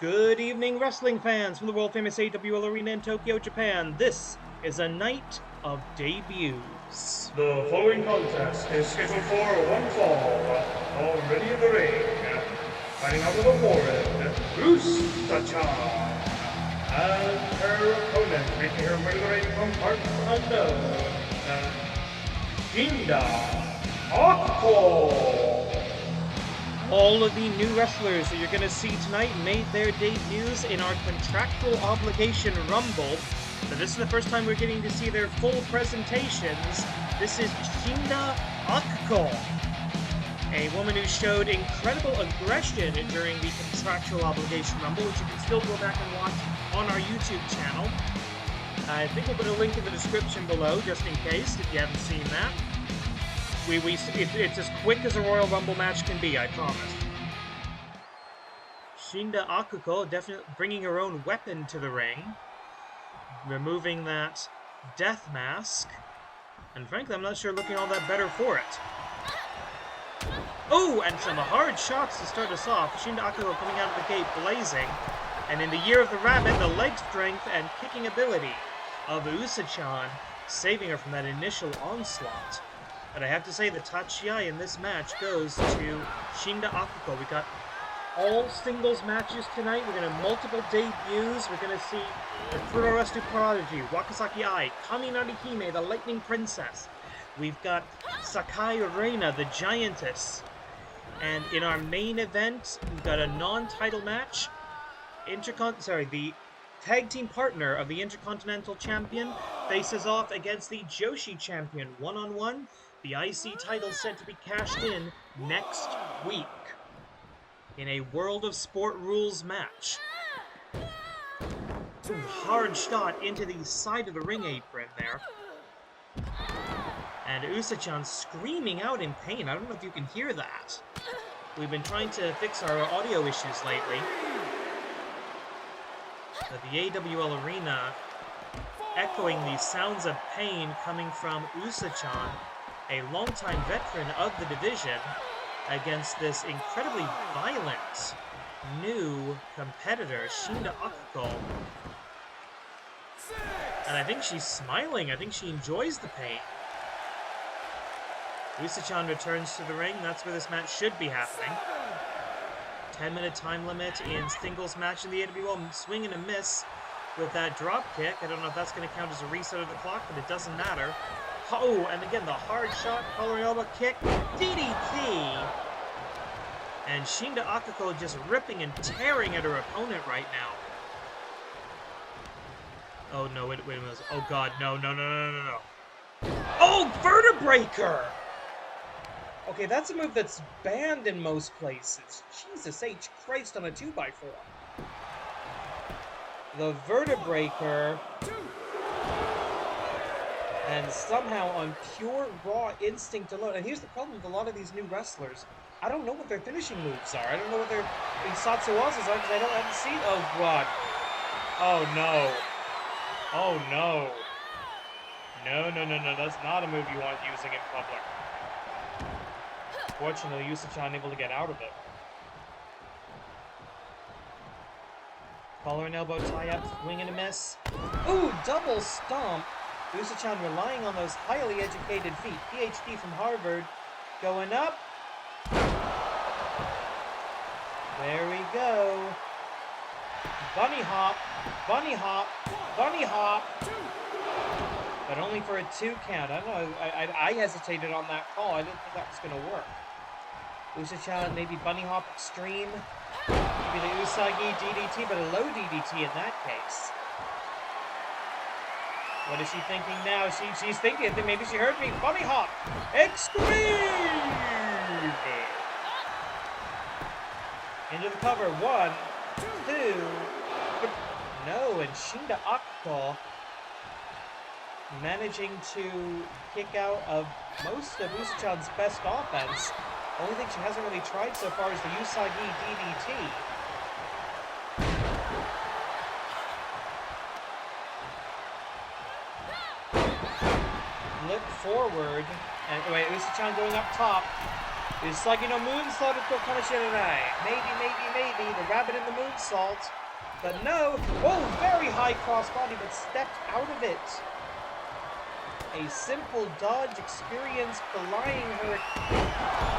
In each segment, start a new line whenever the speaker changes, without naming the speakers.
Good evening, wrestling fans from the world-famous AWL Arena in Tokyo, Japan. This is a night of debuts.
The following contest is scheduled for one fall. Already in the ring, fighting out of the forehead, Usta-chan. And her opponent, making her way to the ring from parts unknown, Shinda, Akuko.
All of the new wrestlers that you're going to see tonight made their debuts in our contractual obligation Rumble. So this is the first time we're getting to see their full presentations. This is Shinda Akuko, a woman who showed incredible aggression during the contractual obligation Rumble, which you can still go back and watch on our YouTube channel. I think we'll put a link in the description below, just in case, if you haven't seen that. It's as quick as a Royal Rumble match can be, I promise. Shinda Akuko definitely bringing her own weapon to the ring, removing that death mask, and frankly, I'm not sure looking all that better for it. Oh, and some hard shots to start us off. Shinda Akuko coming out of the gate blazing, and in the year of the rabbit, the leg strength and kicking ability of Usa-chan saving her from that initial onslaught. But I have to say, the Tachiai in this match goes to Shinda Akuko. We got all singles matches tonight. We're going to have multiple debuts. We're going to see the Pro Wrestling Prodigy, Wakazaki Ai, Kaminari-Hime, the Lightning Princess. We've got Sakai Reina, the Giantess. And in our main event, we've got a non-title match. The tag team partner of the Intercontinental Champion faces off against the Joshi Champion one-on-one. The IC title set to be cashed in next week in a World of Sport Rules match. Hard shot into the side of the ring apron there. And Usa-chan screaming out in pain. I don't know if you can hear that. We've been trying to fix our audio issues lately. But the AWL Arena echoing the sounds of pain coming from Usa-chan, a longtime veteran of the division, against this incredibly violent new competitor, Shinda Akuko. And I think she's smiling. I think she enjoys the pain. Usa-chan returns to the ring. That's where this match should be happening. 10-minute time limit in singles match in the AWL. Swing and a miss with that drop kick. I don't know if that's going to count as a reset of the clock, but it doesn't matter. Oh, and again, the hard shot, collar elbow kick, DDT! And Shinda Akuko just ripping and tearing at her opponent right now. Oh, no, wait a minute. Oh, God, no. Oh, vertebraker! Okay, that's a move that's banned in most places. Jesus H. Christ on a 2x4. The vertebraker. And somehow on pure raw instinct alone. And here's the problem with a lot of these new wrestlers. I don't know what their finishing moves are. I don't know what their Satsuwazas are because I don't have to see. Oh, God. Oh, no. Oh, no. No. That's not a move you want using in public. Fortunately, Usa-chan able to get out of it. Collar and elbow tie-up, swing and a miss. Ooh, double stomp. Usa-chan relying on those highly educated feet. PhD from Harvard. Going up. There we go. Bunny hop. Bunny hop. Bunny hop. But only for a 2 count. I don't know. I hesitated on that call. I didn't think that was going to work. Usa-chan, maybe bunny hop extreme. Maybe the Usagi DDT, but a low DDT in that case. What is she thinking now? She's thinking, I think maybe she heard me. Bunny hop! Extreme! Into the cover. 1, 2. No, and Shinda Akuko managing to kick out of most of Usa-chan's best offense. Only thing she hasn't really tried so far is the Usagi DDT. Flip forward. And wait, Usa-chan going up top. It's like, moonsault to Kaminari. Maybe, the rabbit in the moonsault. But no. Oh, very high crossbody, but stepped out of it. A simple dodge experience belying her.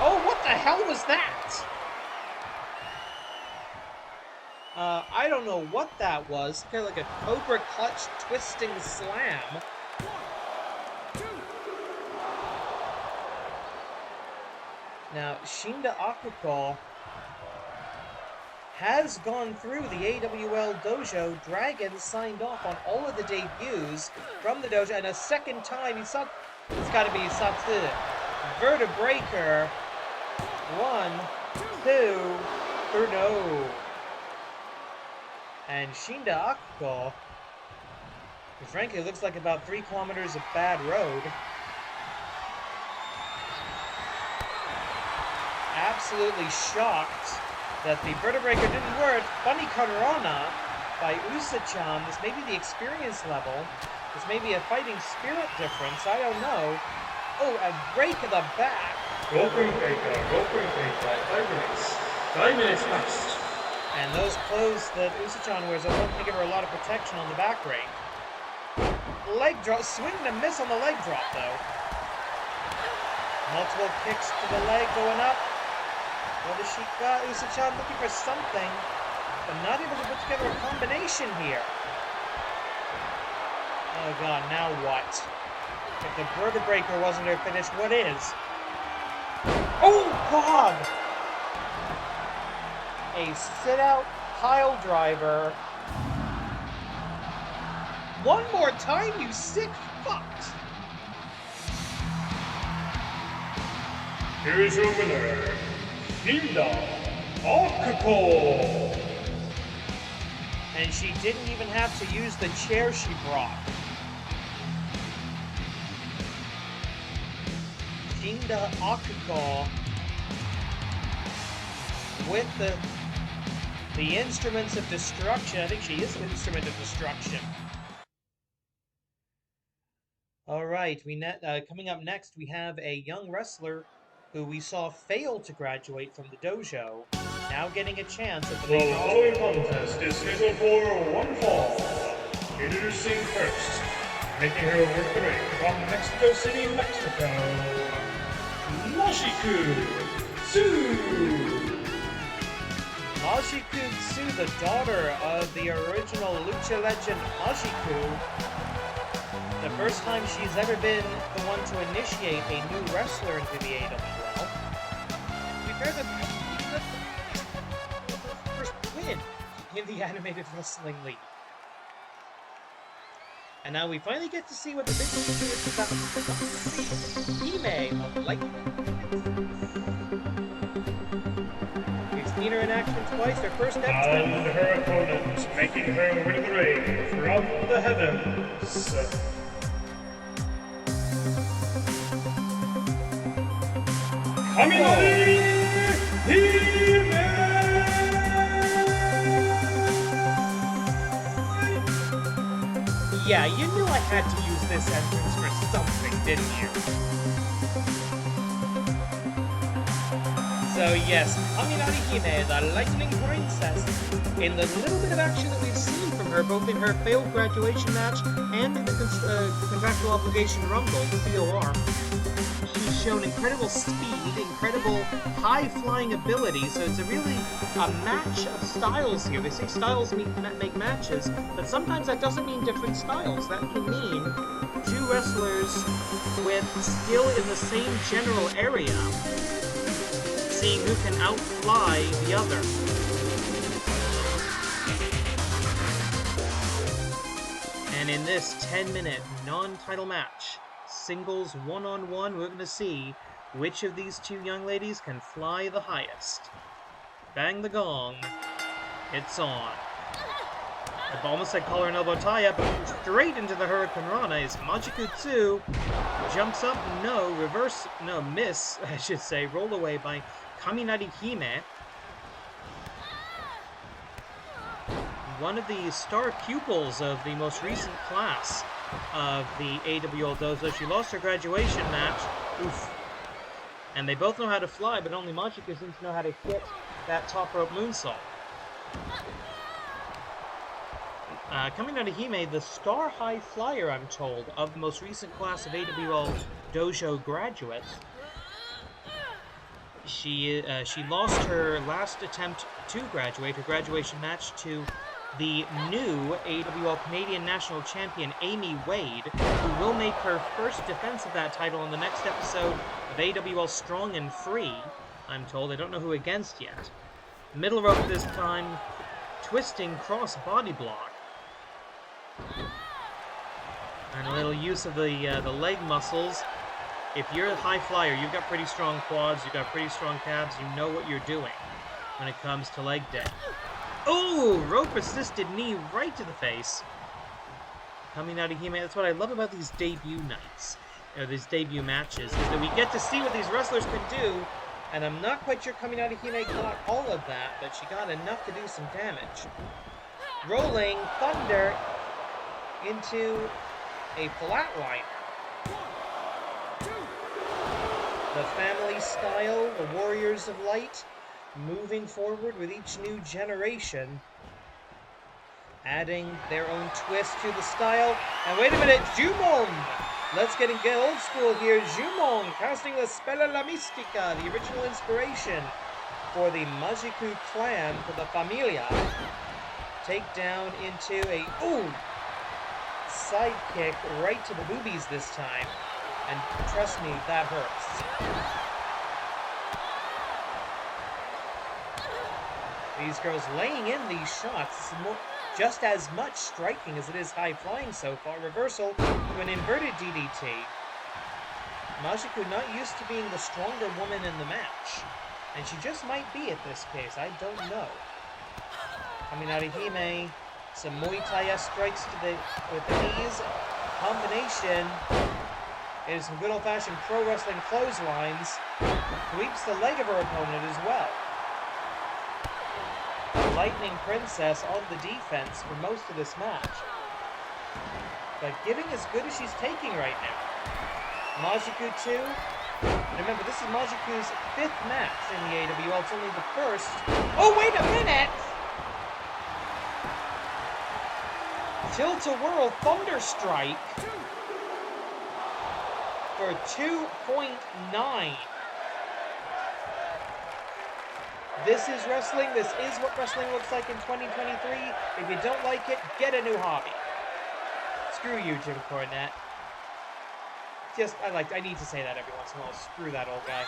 Oh, what the hell was that? I don't know what that was. Kind of like a cobra clutch twisting slam. Now, Shinda Akuko has gone through the AWL dojo. Dragon signed off on all of the debuts from the dojo, and a second time it's got to be Satsu. Vertebreaker. 1, 2, 3, no. And Shinda Akuko, frankly, looks like about 3 kilometers of bad road. Absolutely shocked that the Vertebreaker didn't work. Funny Katarana by Usa-chan. This may be the experience level. This may be a fighting spirit difference. I don't know. Oh, a break in the back.
Roping Faker. 5 minutes past.
And those clothes that Usa-chan wears are going to give her a lot of protection on the back break. Leg drop. Swing and a miss on the leg drop, though. Multiple kicks to the leg going up. What has she got? Usa-chan looking for something, but not able to put together a combination here. Oh god, now what? If the Vertebreaker wasn't her finish, what is? Oh god! A sit-out pile driver. One more time, you sick fucks!
Here is your winner, Shinda Akuko.
And she didn't even have to use the chair she brought. Shinda Akuko with the instruments of destruction. I think she is an instrument of destruction. All right, coming up next, we have a young wrestler who we saw fail to graduate from the dojo, now getting a chance at the
The following contest is scheduled for one fall. Introducing first, making her work the ring from Mexico City, Mexico, MAJIKU II.
MAJIKU II, the daughter of the original lucha legend MAJIKU. The first time she's ever been the one to initiate a new wrestler into the AWL. To be fair, that's the first win in the animated wrestling league. And now we finally get to see what the big thing is about Hime of Lightning. We've seen her in action twice, her first entrance.
And her opponent, making her win the ring from the heavens. Kaminari-Hime!
Yeah, you knew I had to use this entrance for something, didn't you? So yes, Kaminari-Hime, the Lightning Princess, in the little bit of action that we've seen from her, both in her failed graduation match and in the contractual obligation rumble, the COR, she's shown incredible speed, incredible high-flying ability, so it's really a match of styles here. They say styles make matches, but sometimes that doesn't mean different styles. That can mean two wrestlers with skill in the same general area, seeing who can outfly the other. And in this 10-minute non-title match, singles one-on-one, we're going to see which of these two young ladies can fly the highest. Bang the gong. It's on. I almost said collar and elbow tie-up, straight into the Hurricane Rana is MAJIKU II. Jumps up, miss, I should say, rolled away by Kaminari-Hime. One of the star pupils of the most recent class of the AWL Dojo. She lost her graduation match. Oof. And they both know how to fly, but only Majiku seems to know how to hit that top rope moonsault. Kaminari-Hime, the star high flyer, I'm told, of the most recent class of AWL Dojo graduates. She lost her last attempt to graduate, her graduation match, to the new AWL Canadian National Champion, Amy Wade, who will make her first defense of that title in the next episode of AWL Strong and Free, I'm told. I don't know who against yet. Middle rope this time, twisting cross body block. And a little use of the leg muscles. If you're a high flyer, you've got pretty strong quads, you've got pretty strong calves, you know what you're doing when it comes to leg day. Oh! Rope-assisted knee right to the face. Kaminari-Hime, that's what I love about these debut nights, or these debut matches, is that we get to see what these wrestlers can do, and I'm not quite sure Kaminari-Hime got all of that, but she got enough to do some damage. Rolling Thunder into a flatliner. The family style, the Warriors of Light, moving forward with each new generation, adding their own twist to the style. And wait a minute, Jumon! Let's get old school here. Jumon casting the Spella la Mistica, the original inspiration for the Majiku clan, for the Familia. Take down into a, side kick right to the boobies this time. And trust me, that hurts. These girls laying in these shots. Just as much striking as it is high flying so far. Reversal to an inverted DDT. Majiku not used to being the stronger woman in the match. And she just might be at this case. I don't know. Kaminari-Hime, some Muay Thai strikes with the knees. Combination. It is some good old-fashioned pro wrestling clotheslines. Sweeps the leg of her opponent as well. The Lightning Princess on the defense for most of this match. But giving as good as she's taking right now. Majiku II. Remember, this is Majiku's 5th match in the AWL. It's only the first. Oh, wait a minute! Tilt-a-whirl Thunder Strike for 2.9. This is wrestling. This is what wrestling looks like in 2023. If you don't like it, get a new hobby. Screw you, Jim Cornette. I need to say that every once in a while. Screw that old guy.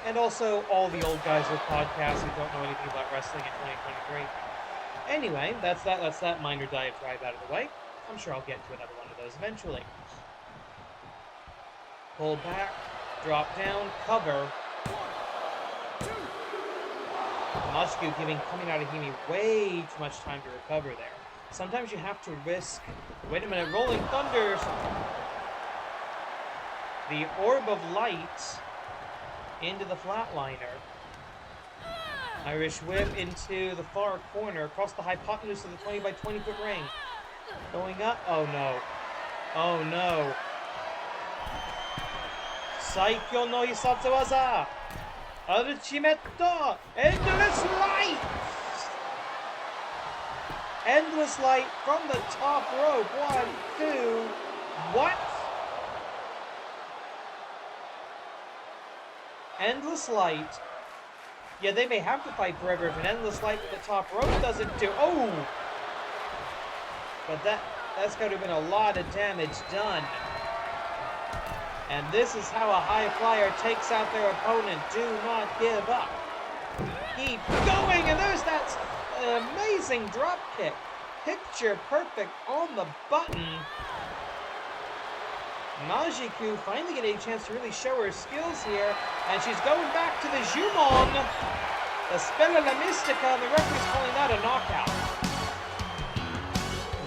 And also all the old guys with podcasts who don't know anything about wrestling in 2023. Anyway, that's that minor diatribe out of the way. I'm sure I'll get to another one of those eventually. Pull back, drop down, cover. Majiku giving Kaminari-Hime way too much time to recover there. Sometimes you have to risk... Wait a minute, Rolling Thunders! The Orb of Light into the flatliner. Irish Whip into the far corner, across the hypotenuse of the 20 by 20 foot ring. Going up. Oh no. Oh no. Saikyo no Isatsuwaza! Ultimate! Endless Light! Endless Light from the top rope. 1, 2. What? Endless Light. Yeah, they may have to fight forever if an Endless Light from the top rope doesn't do... Oh! But that's got to have been a lot of damage done. And this is how a high flyer takes out their opponent. Do not give up. Keep going, and there's that amazing drop kick. Picture perfect on the button. Majiku finally getting a chance to really show her skills here, and she's going back to the Jumon. The Spella la Mistica, and the referee's calling that a knockout.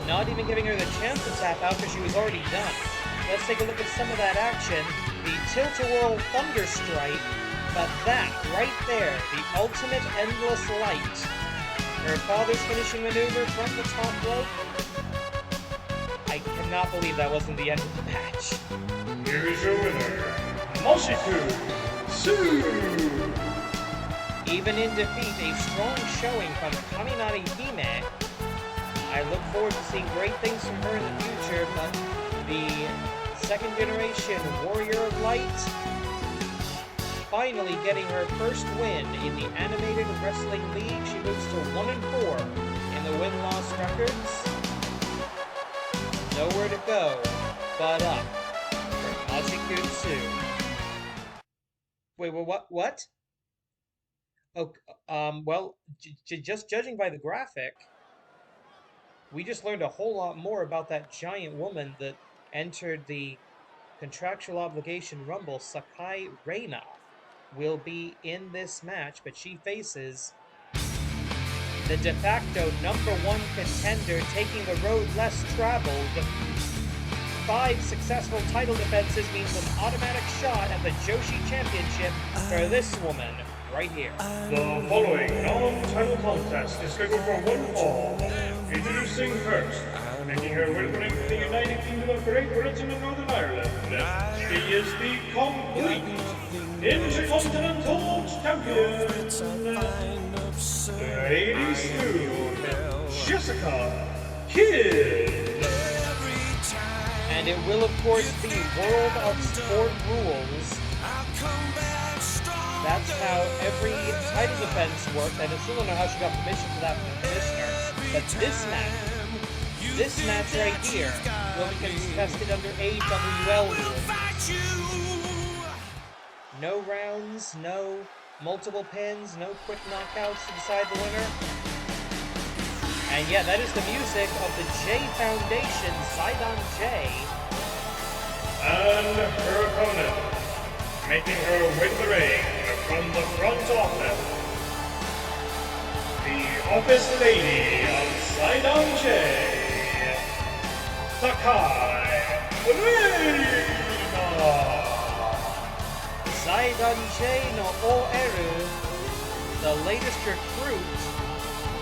Not even giving her the chance to tap out because she was already done. Let's take a look at some of that action. The Tilt-a-Whirl Thunder Strike, but that right there, the ultimate Endless Light. Her father's finishing maneuver from the top rope. I cannot believe that wasn't the end of the match.
Here is your winner, MAJIKU II.
Even in defeat, a strong showing from Kaminari-Hime. I look forward to seeing great things from her in the future, but the second generation Warrior of Light finally getting her first win in the Animated Wrestling League. She moves to 1-4 in the win-loss records. Nowhere to go but up for MAJIKU II. Wait, what? Oh, well, just judging by the graphic, we just learned a whole lot more about that giant woman that entered the contractual obligation Rumble. Sakai Reina will be in this match, but she faces the de facto #1 contender, taking the road less traveled. 5 successful title defenses means an automatic shot at the Joshi Championship for this woman right here.
The following non-title contest is scheduled for one fall. Introducing first, making her way to the ring from the United Kingdom of Great Britain and Northern Ireland. She is the complete Intercontinental Champion, Lady Smooth, Jessica Kidd.
And it will, of course, be World of Sport rules. That's how every title defense works. I still don't know how she got permission for that from the commissioner. But this match right here will be contested under AWL rules. No rounds, no multiple pins, no quick knockouts to decide the winner. And yeah, that is the music of the J Foundation, Zaidan J.
And her opponent, making her way to the ring from the front office, the office lady of Zaidan J, Sakai Reina.
Zaidan J no O-Eru, the latest recruit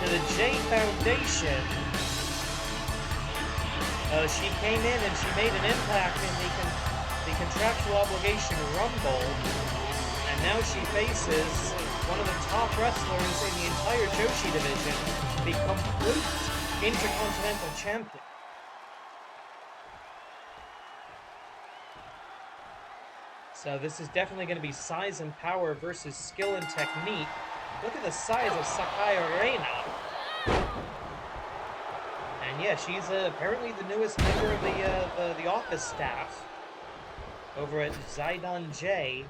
to the J Foundation. She came in and she made an impact in the contractual obligation Rumble, and now she faces one of the top wrestlers in the entire Joshi division, the complete Intercontinental Champion. So this is definitely going to be size and power versus skill and technique. Look at the size of Sakai Reina. And yeah, she's apparently the newest member of the office staff over at Zaidan J.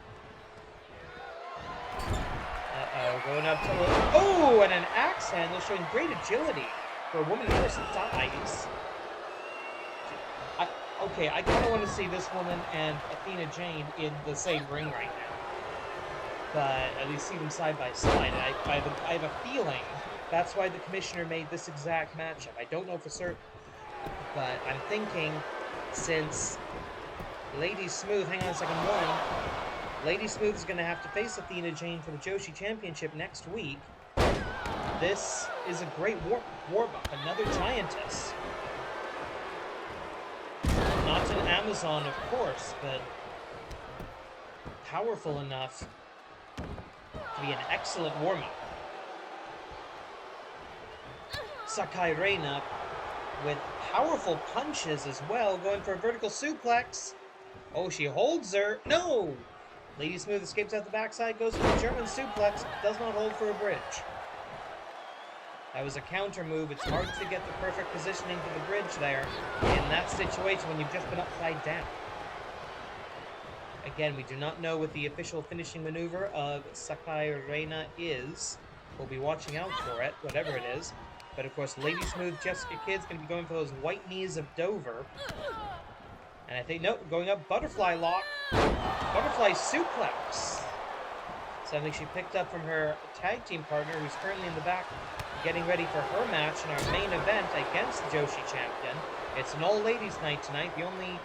Uh-oh, going up to the... Oh, and an axe handle showing great agility for a woman her size. Okay, I kind of want to see this woman and Athena Jane in the same ring right now. But at least see them side by side. And I have a feeling that's why the commissioner made this exact matchup. I don't know for certain. But I'm thinking, since Lady Smooth, hang on a second, Lady Smooth is going to have to face Athena Jane for the Joshi Championship next week. This is a great warm-up. Another giantess. Not an Amazon, of course, but powerful enough to be an excellent warm-up. Sakai Reina with powerful punches as well, going for a vertical suplex. Oh, she holds her. No! Lady Smooth escapes out the backside, goes for a German suplex, does not hold for a bridge. That was a counter move. It's hard to get the perfect positioning for the bridge there in that situation when you've just been upside down. Again, we do not know what the official finishing maneuver of Sakai Reina is. We'll be watching out for it, whatever it is. But of course, Lady Smooth, Jessica Kidd's going to be going for those white knees of Dover. And I think, nope, going up, butterfly lock. Butterfly suplex. Something she picked up from her tag team partner, who's currently in the back getting ready for her match in our main event against the Joshi champion. It's an all-ladies night tonight. The only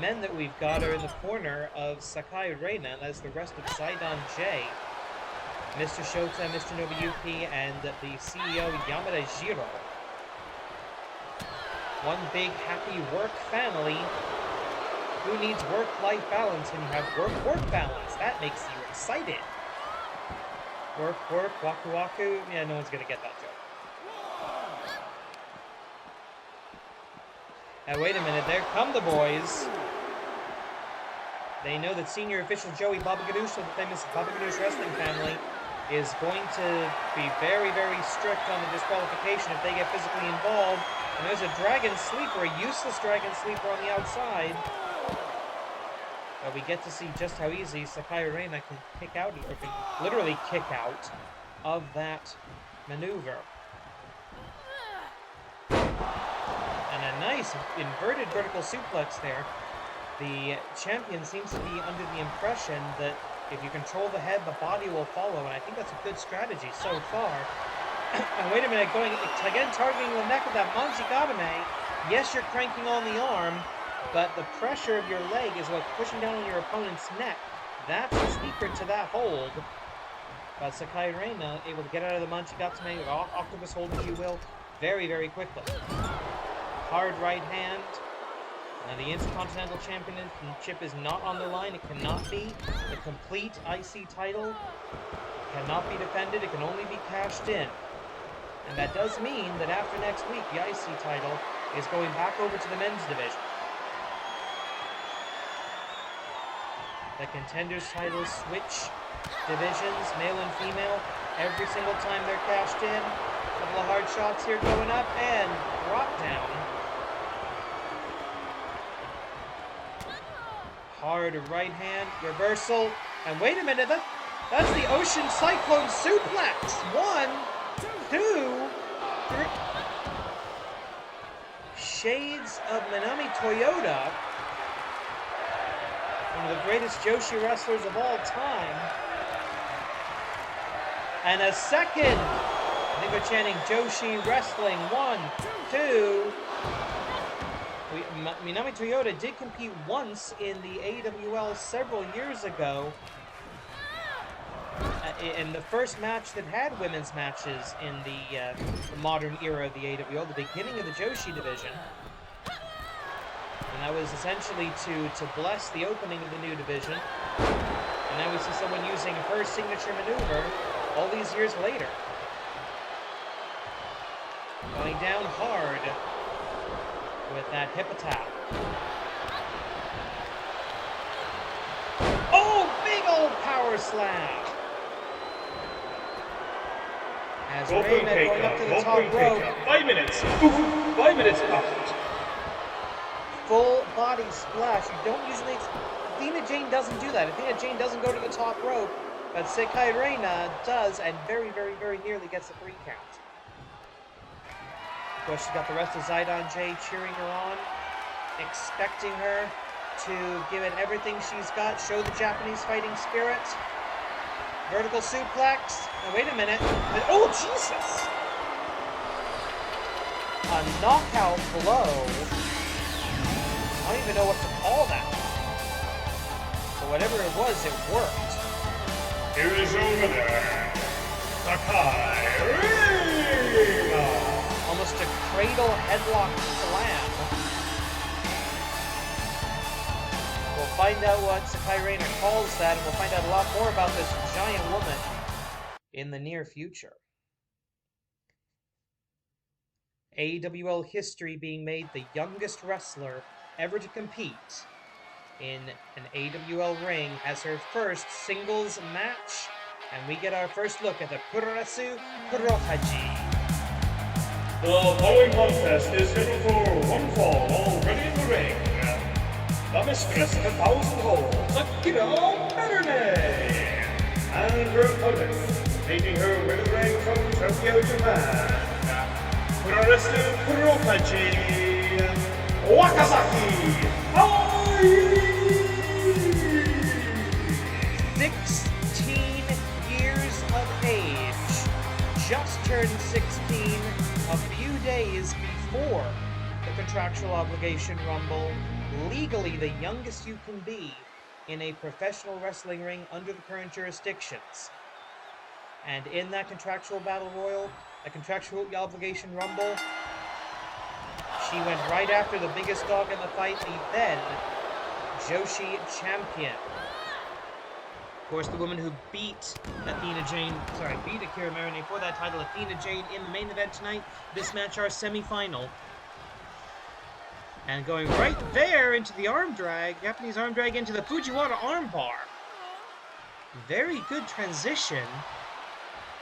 men that we've got are in the corner of Sakai Reina, and that's the rest of Zaidan J, Mr. Shota, Mr. Nobuyuki, and the CEO Yamada Jiro. One big happy work family. Who needs work-life balance when you have work-work balance? That makes you excited. Work, waku waku. Yeah, no one's gonna get that joke. Now, wait a minute, there come the boys. They know that senior official Joey Baba Ganoush of the famous Baba Ganoush wrestling family is going to be very, very strict on the disqualification if they get physically involved. And there's a dragon sleeper, a useless dragon sleeper on the outside. But we get to see just how easy Sakai Reina can kick out, or can literally kick out of that maneuver. And a nice inverted vertical suplex there. The champion seems to be under the impression that if you control the head, the body will follow, and I think that's a good strategy so far. And wait a minute, going again, targeting the neck of that MAJIKU. Yes, you're cranking on the arm, but the pressure of your leg is what's pushing down on your opponent's neck. That's the secret to that hold. But Sakai Reina able to get out of the MAJIKU, octopus hold if you will, very, very quickly. Hard right hand. Now the Intercontinental Championship is not on the line. It cannot be. The complete IC title cannot be defended. It can only be cashed in. And that does mean that after next week, the IC title is going back over to the men's division. The contenders titles switch divisions, male and female, every single time they're cashed in. A couple of hard shots here going up and drop down. Hard right hand, reversal, and wait a minute, that's the Ocean Cyclone Suplex! 1, 2, 3. Shades of Minami Toyota, one of the greatest Joshi wrestlers of all time. And a second, I think we're chanting Joshi Wrestling, 1, 2. Minami Toyota did compete once in the AWL several years ago. In the first match that had women's matches in the modern era of the AWL, the beginning of the Joshi division. And that was essentially to bless the opening of the new division. And now we see someone using her signature maneuver all these years later. Going down hard with that hip attack. Oh, big old power slam! As Reina going up to the top rope.
5 minutes. 5 minutes left.
Full body splash. You don't usually... Athena Jane doesn't do that. Athena Jane doesn't go to the top rope, but Sakai Reina does, and very, very, very nearly gets the 3 count. Of course, she's got the rest of Zidon J cheering her on, expecting her to give it everything she's got, show the Japanese fighting spirit. Vertical suplex. Now, wait a minute. Oh, Jesus! A knockout blow. I don't even know what to call that. But whatever it was, it worked.
Here is your winner, Sakai Reina.
Almost a cradle headlock slam. We'll find out what Sakai Reina calls that, and we'll find out a lot more about this giant woman in the near future. AWL history being made the youngest wrestler ever to compete in an AWL ring as her first singles match, and we get our first look at the Puroresu Kurokaji.
The following contest is scheduled for one fall already in the ring. The mistress of 1,000 holds, Akira Merune, and her opponent, making her way to the ring from Tokyo, Japan, Puroresu Kurokaji, Wakazaki.
16 years of age, just turned 16 a few days before the contractual obligation rumble, legally the youngest you can be in a professional wrestling ring under the current jurisdictions. And in that contractual battle royal, a contractual obligation rumble, she went right after the biggest dog in the fight, the then Joshi champion. Of course, the woman who beat beat Akira Merune for that title, Athena Jane, in the main event tonight. This match, our semi-final. And going right there into the arm drag, Japanese arm drag into the Fujiwara armbar. Very good transition.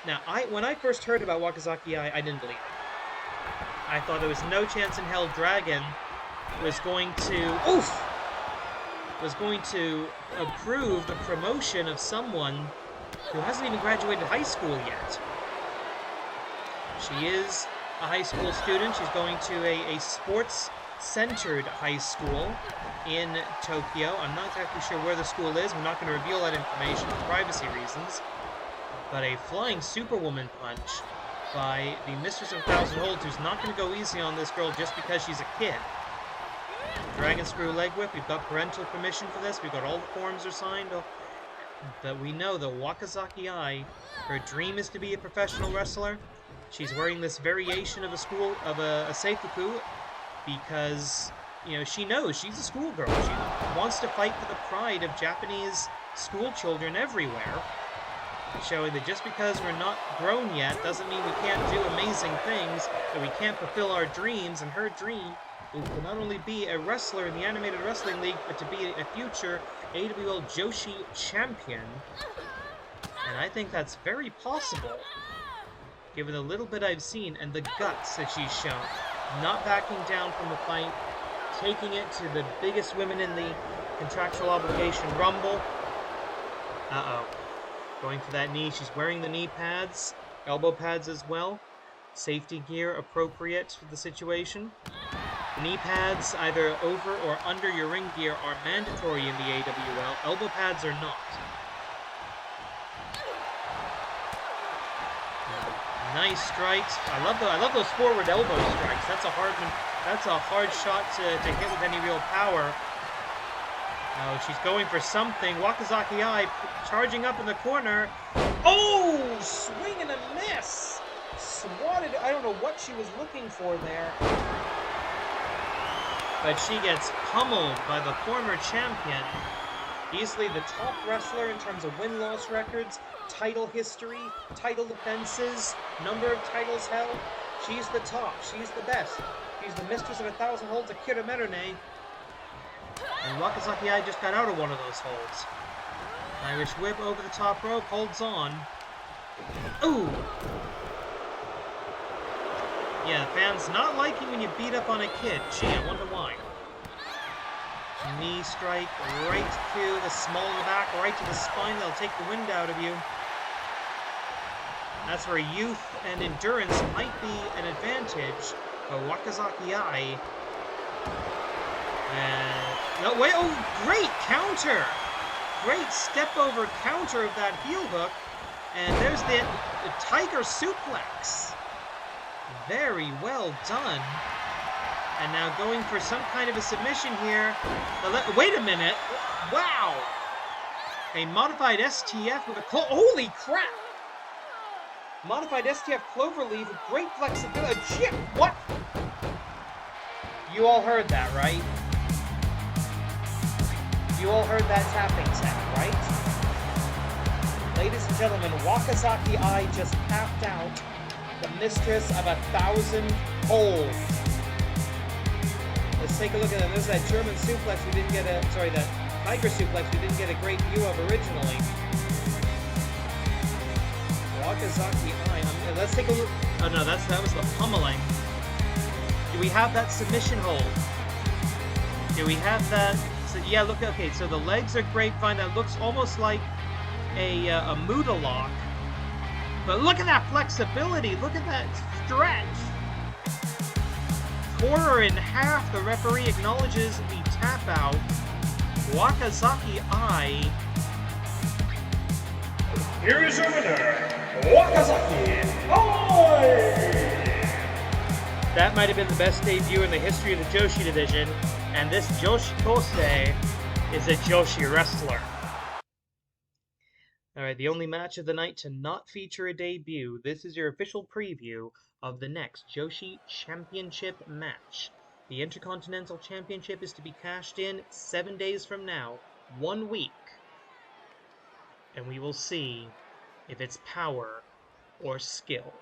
Now, when I first heard about Wakazaki I didn't believe it. I thought there was no chance in hell Dragon was going to approve the promotion of someone who hasn't even graduated high school yet. She is a high school student. She's going to a sports-centered high school in Tokyo. I'm not exactly sure where the school is. I'm not going to reveal that information for privacy reasons. But a flying superwoman punch by the Mistress of 1,000 Holds, who's not going to go easy on this girl just because she's a kid. Dragon Screw Leg Whip, we've got parental permission for this, we've got all the forms are signed, but we know that Wakazaki Ai, her dream is to be a professional wrestler. She's wearing this variation of a seifuku because, you know, she knows she's a schoolgirl. She wants to fight for the pride of Japanese school children everywhere, showing that just because we're not grown yet doesn't mean we can't do amazing things, that we can't fulfill our dreams, and her dream is to not only be a wrestler in the Animated Wrestling League, but to be a future AWL Joshi champion. And I think that's very possible, given the little bit I've seen and the guts that she's shown. Not backing down from the fight, taking it to the biggest women in the contractual obligation Rumble. Uh-oh. Going for that knee. She's wearing the knee pads, elbow pads as well. Safety gear appropriate for the situation. Knee pads, either over or under your ring gear, are mandatory in the AWL. Elbow pads are not. Nice strikes. I love those forward elbow strikes. That's a hard shot to hit with any real power. Oh, she's going for something. Wakazaki Ai charging up in the corner. Oh, swing and a miss. Swatted. I don't know what she was looking for there. But she gets pummeled by the former champion. Easily the top wrestler in terms of win-loss records, title history, title defenses, number of titles held. She's the top. She's the best. She's the Mistress of 1,000 Holds, Akira Merune. And Wakazaki Ai just got out of one of those holds. Irish whip over the top rope, holds on. Ooh! Yeah, fans not liking when you beat up on a kid. Gee, I wonder why. Knee strike right to the small of the back, right to the spine. That'll take the wind out of you. That's where youth and endurance might be an advantage. But Wakazaki Ai. No, wait, oh, great counter! Great step over counter of that heel hook. And there's the tiger suplex. Very well done. And now going for some kind of a submission here. Wait a minute. Wow. A modified STF with a holy crap. Modified STF cloverleaf with great flexibility. Shit, what? You all heard that, right? You all heard that tapping sound, right? Ladies and gentlemen, Wakazaki Ai just tapped out the Mistress of 1,000 Holds. Let's take a look at that. There's that German suplex we didn't get that tiger suplex we didn't get a great view of originally. Wakazaki Ai. Let's take a look. Oh no, that was the pummeling. Do we have that submission hold? Do we have that? So, yeah, look. Okay, so the legs are grapevine. That looks almost like a Muda lock. But look at that flexibility. Look at that stretch. Quarter in half. The referee acknowledges the tap out. Wakazaki Ai.
Here is your winner, Wakazaki Ai!
That might have been the best debut in the history of the Joshi division, and this Joshi Kosei is a Joshi wrestler. Alright, the only match of the night to not feature a debut. This is your official preview of the next Joshi Championship match. The Intercontinental Championship is to be cashed in 7 days from now, 1 week. And we will see if it's power or skill.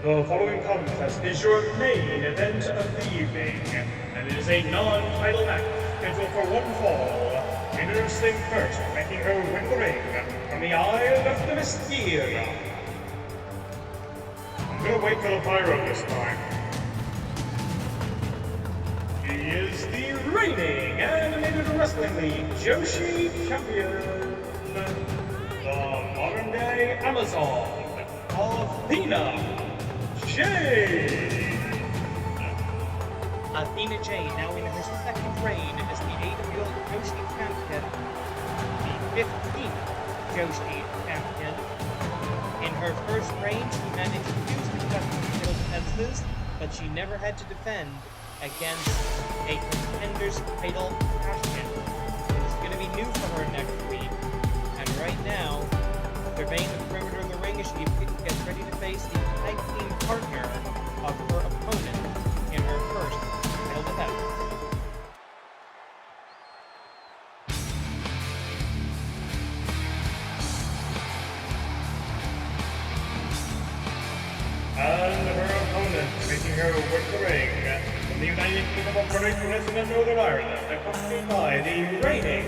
The following contest is your main event of the evening, and it is a non-title match scheduled for one fall. Introducing first, making her win the ring from the Isle of the Mystere. I'm gonna wait for the pyro this time. She is the reigning Animated Wrestling League Joshi Champion, the modern-day Amazon, Athena Jade.
Athena Jade, now in her second reign as the AWL Joshi Champion, the 15th Joshi Champion. In her first reign, she managed to use the title defenses, but she never had to defend against a contender's title cash-in. It's going to be new for her next week, and right now, surveying the perimeter of the ring as she gets ready to face the tag team partner of her opponent in her first title defense.
And her opponent, making her win the ring from the United Kingdom of Great Britain and Northern Ireland, accompanied by the reigning,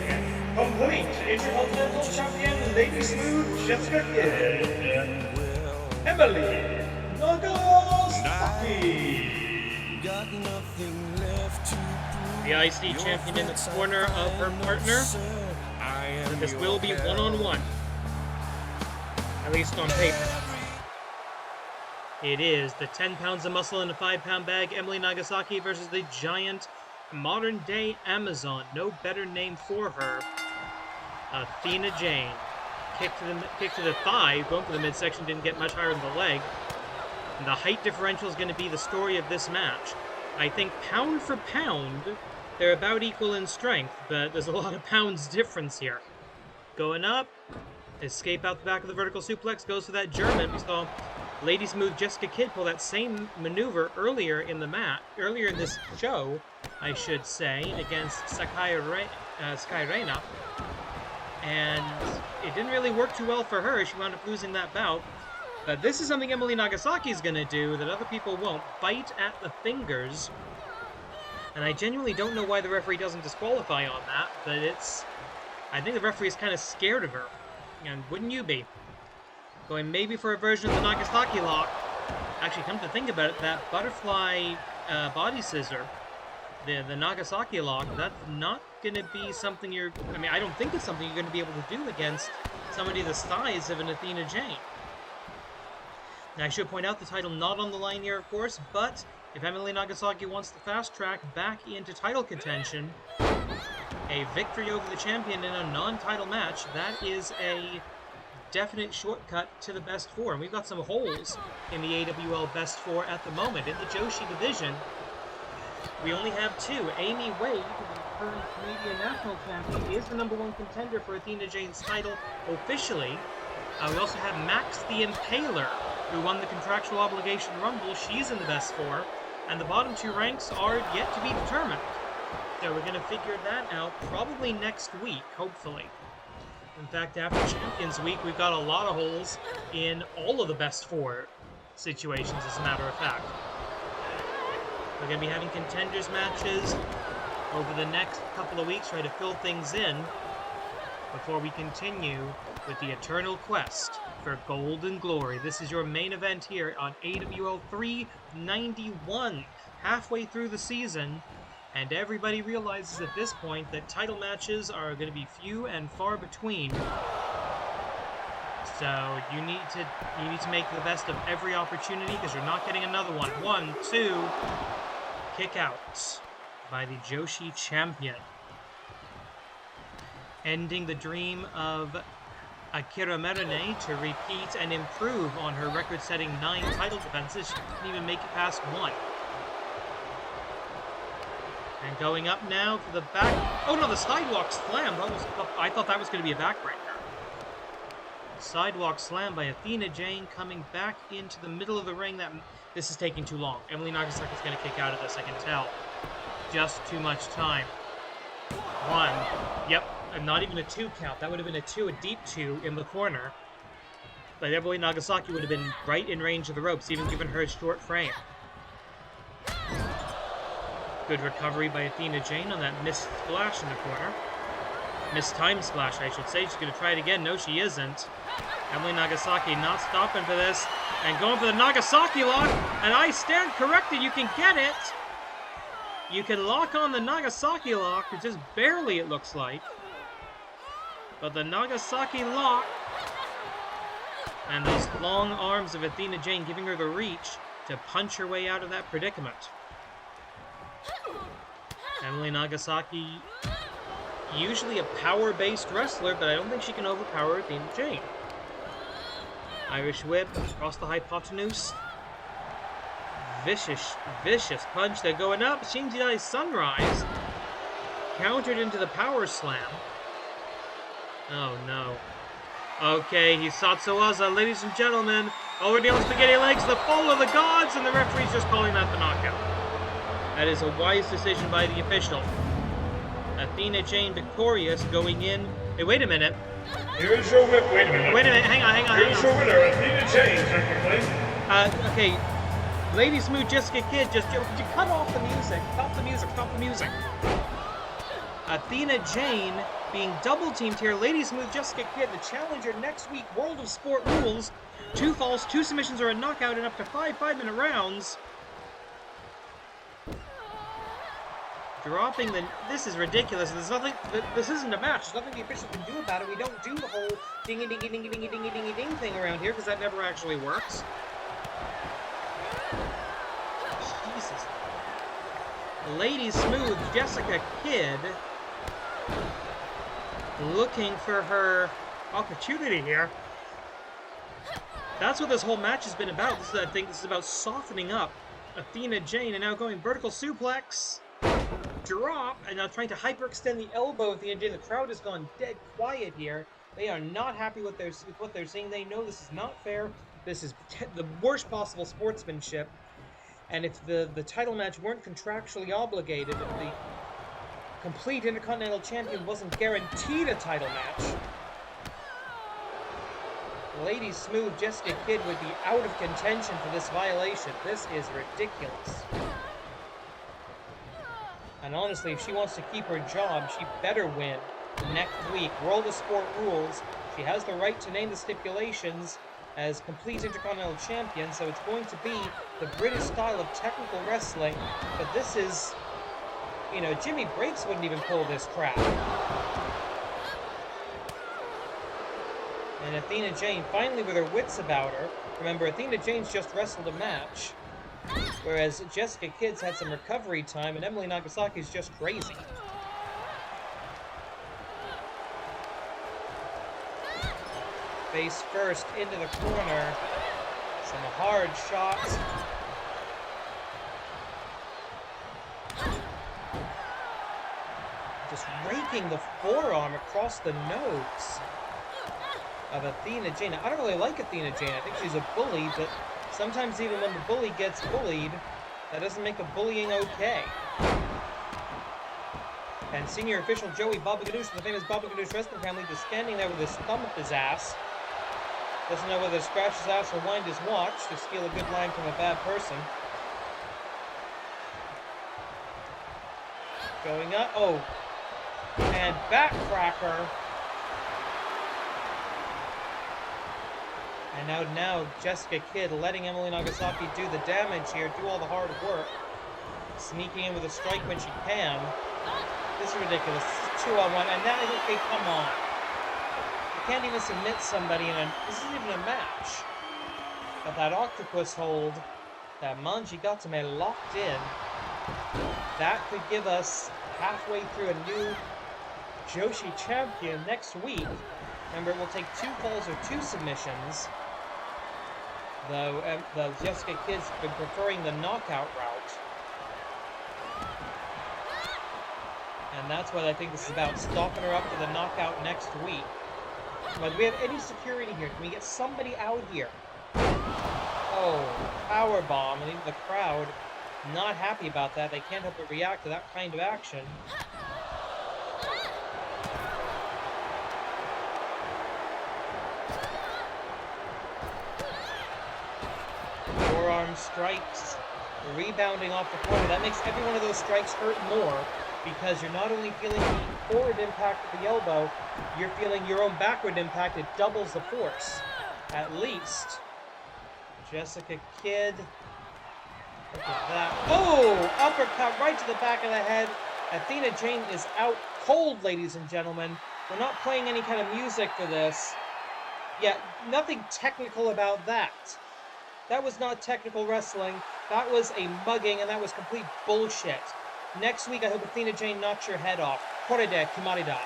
complete Intercontinental Champion, Lady Smooth Jessica Kidd, Emily Nagasaki.
The IC champion in the corner of her partner. And this will be one-on-one. At least on paper. It is the 10 pounds of muscle in a 5-pound bag, Emily Nagasaki versus the giant modern-day Amazon. No better name for her. Athena Jane. Kick to the thigh, going for the midsection, didn't get much higher than the leg. And the height differential is going to be the story of this match. I think pound for pound, they're about equal in strength, but there's a lot of pounds difference here. Going up, escape out the back of the vertical suplex, goes for that German. We saw Lady Smooth Jessica Kidd pull that same maneuver earlier in this show, I should say, against Sakai Reina. And it didn't really work too well for her. She wound up losing that bout. But this is something Emily Nagasaki is going to do that other people won't. Bite at the fingers. And I genuinely don't know why the referee doesn't disqualify on that, but I think the referee is kind of scared of her. And wouldn't you be? Going maybe for a version of the Nagasaki lock. Actually, come to think about it, that butterfly body scissor, the Nagasaki lock, that's not going to be something I don't think it's something you're going to be able to do against somebody the size of an Athena Jane. Now, I should point out the title not on the line here, of course, but if Emily Nagasaki wants to fast track back into title contention, a victory over the champion in a non-title match, that is a definite shortcut to the best four. And we've got some holes in the AWL best four at the moment. In the Joshi division, we only have two. Amy Wade, the current Canadian national champion, is the #1 contender for Athena Jane's title officially. We also have Max the Impaler, who won the contractual obligation rumble. She's in the best four. And the bottom two ranks are yet to be determined. So we're going to figure that out probably next week, hopefully. In fact, after Champions Week, we've got a lot of holes in all of the best four situations, as a matter of fact. We're going to be having contenders matches over the next couple of weeks, try to fill things in before we continue with the eternal quest for gold and glory. This is your main event here on AWL 391, halfway through the season. And everybody realizes at this point that title matches are going to be few and far between. So you need to make the best of every opportunity, because you're not getting another one. 1, 2, kick out by the Joshi champion. Ending the dream of Akira Merune to repeat and improve on her record-setting 9 title defenses. She didn't even make it past 1. And going up now for the back. Oh no, the sidewalk slam. I thought that was going to be a backbreaker. Sidewalk slam by Athena Jane, coming back into the middle of the ring. This is taking too long. Emily Nagasaki's going to kick out of this, I can tell. Just too much time. 1. Yep, and not even a 2 count. That would have been a 2, a deep 2 in the corner. But Emily Nagasaki would have been right in range of the ropes, even given her a short frame. Good recovery by Athena Jane on that missed splash in the corner. Missed time splash, I should say. She's going to try it again. No, she isn't. Emily Nagasaki not stopping for this. And going for the Nagasaki lock. And I stand corrected. You can get it. You can lock on the Nagasaki lock. Just barely, it looks like. But the Nagasaki lock. And those long arms of Athena Jane giving her the reach to punch her way out of that predicament. Emily Nagasaki, usually a power-based wrestler, but I don't think she can overpower Athena Jane. Irish whip across the hypotenuse. Vicious punch. They're going up. Shinda Sunrise. Countered into the power slam. Oh no. Okay, Hisatsuwaza, ladies and gentlemen. Already on spaghetti legs, the fall of the gods, and the referee's just calling that the knockout. That is a wise decision by the official. Athena Jane victorious, going in. Hey, wait a minute.
Here's your whip. Wait a minute.
Wait a minute. Hang on.
Here's your winner, Athena Jane, technically.
Okay. Lady Smooth Jessica Kid, just cut off the music. Stop the music. Athena Jane being double teamed here. Lady Smooth Jessica Kid, the challenger next week. World of Sport rules. 2 falls, 2 submissions, or a knockout in up to 5 5-minute rounds. Dropping the... This is ridiculous. There's nothing... This isn't a match. There's nothing the official can do about it. We don't do the whole dingy-dingy-dingy-dingy-dingy-dingy-ding thing around here, because that never actually works. Jesus. Lady Smooth Jessica Kid looking for her opportunity here. That's what this whole match has been about. I think this is about softening up Athena Jane, and now going vertical suplex. Drop, and now trying to hyperextend the elbow of Athena Jane. The crowd has gone dead quiet here. They are not happy with what they're seeing. They know this is not fair. This is the worst possible sportsmanship. And if the title match weren't contractually obligated, if the complete Intercontinental Champion wasn't guaranteed a title match, Lady Smooth Jessica Kid would be out of contention for this violation. This is ridiculous. And honestly, if she wants to keep her job, she better win next week. World of Sport rules. She has the right to name the stipulations as complete Intercontinental Champion, so it's going to be the British style of technical wrestling. But this is, you know, Jimmy Breaks wouldn't even pull this crap. And Athena Jane finally with her wits about her. Remember, Athena Jane's just wrestled a match, whereas Jessica Kid's had some recovery time, and Emily Nagasaki's just crazy. Face first into the corner. Some hard shots. Just raking the forearm across the nose of Athena Jane. I don't really like Athena Jane. I think she's a bully, but sometimes even when the bully gets bullied, that doesn't make the bullying okay. And senior official Joey Baba Ganoush, the famous Baba Ganoush wrestling family, just standing there with his thumb up his ass. Doesn't know whether to scratch his ass or wind his watch to steal a good line from a bad person. Going up. Oh. And backcracker. And now Jessica Kid letting Emily Nagasaki do the damage here, do all the hard work. Sneaking in with a strike when she can. This is ridiculous. This is 2-on-1, and that is, okay, come on. You can't even submit somebody in a... This isn't even a match. But that octopus hold, that Manjigatame locked in, that could give us halfway through a new Joshi champion next week. Remember, it will take 2 falls or 2 submissions. Though Jessica Kid's been preferring the knockout route. And that's what I think this is about, stalking her up to the knockout next week. Like, do we have any security here? Can we get somebody out here? Oh, power bomb, and even the crowd not happy about that. They can't help but react to that kind of action. Forearm strikes, rebounding off the corner. That makes every one of those strikes hurt more because you're not only feeling the forward impact of the elbow, you're feeling your own backward impact. It doubles the force, at least. Jessica Kidd. Look at that. Oh! Uppercut right to the back of the head. Athena Jane is out cold, ladies and gentlemen. We're not playing any kind of music for this. Yeah, nothing technical about that. That was not technical wrestling. That was a mugging, and that was complete bullshit. Next week, I hope Athena Jane knocks your head off. Korede Kimarida.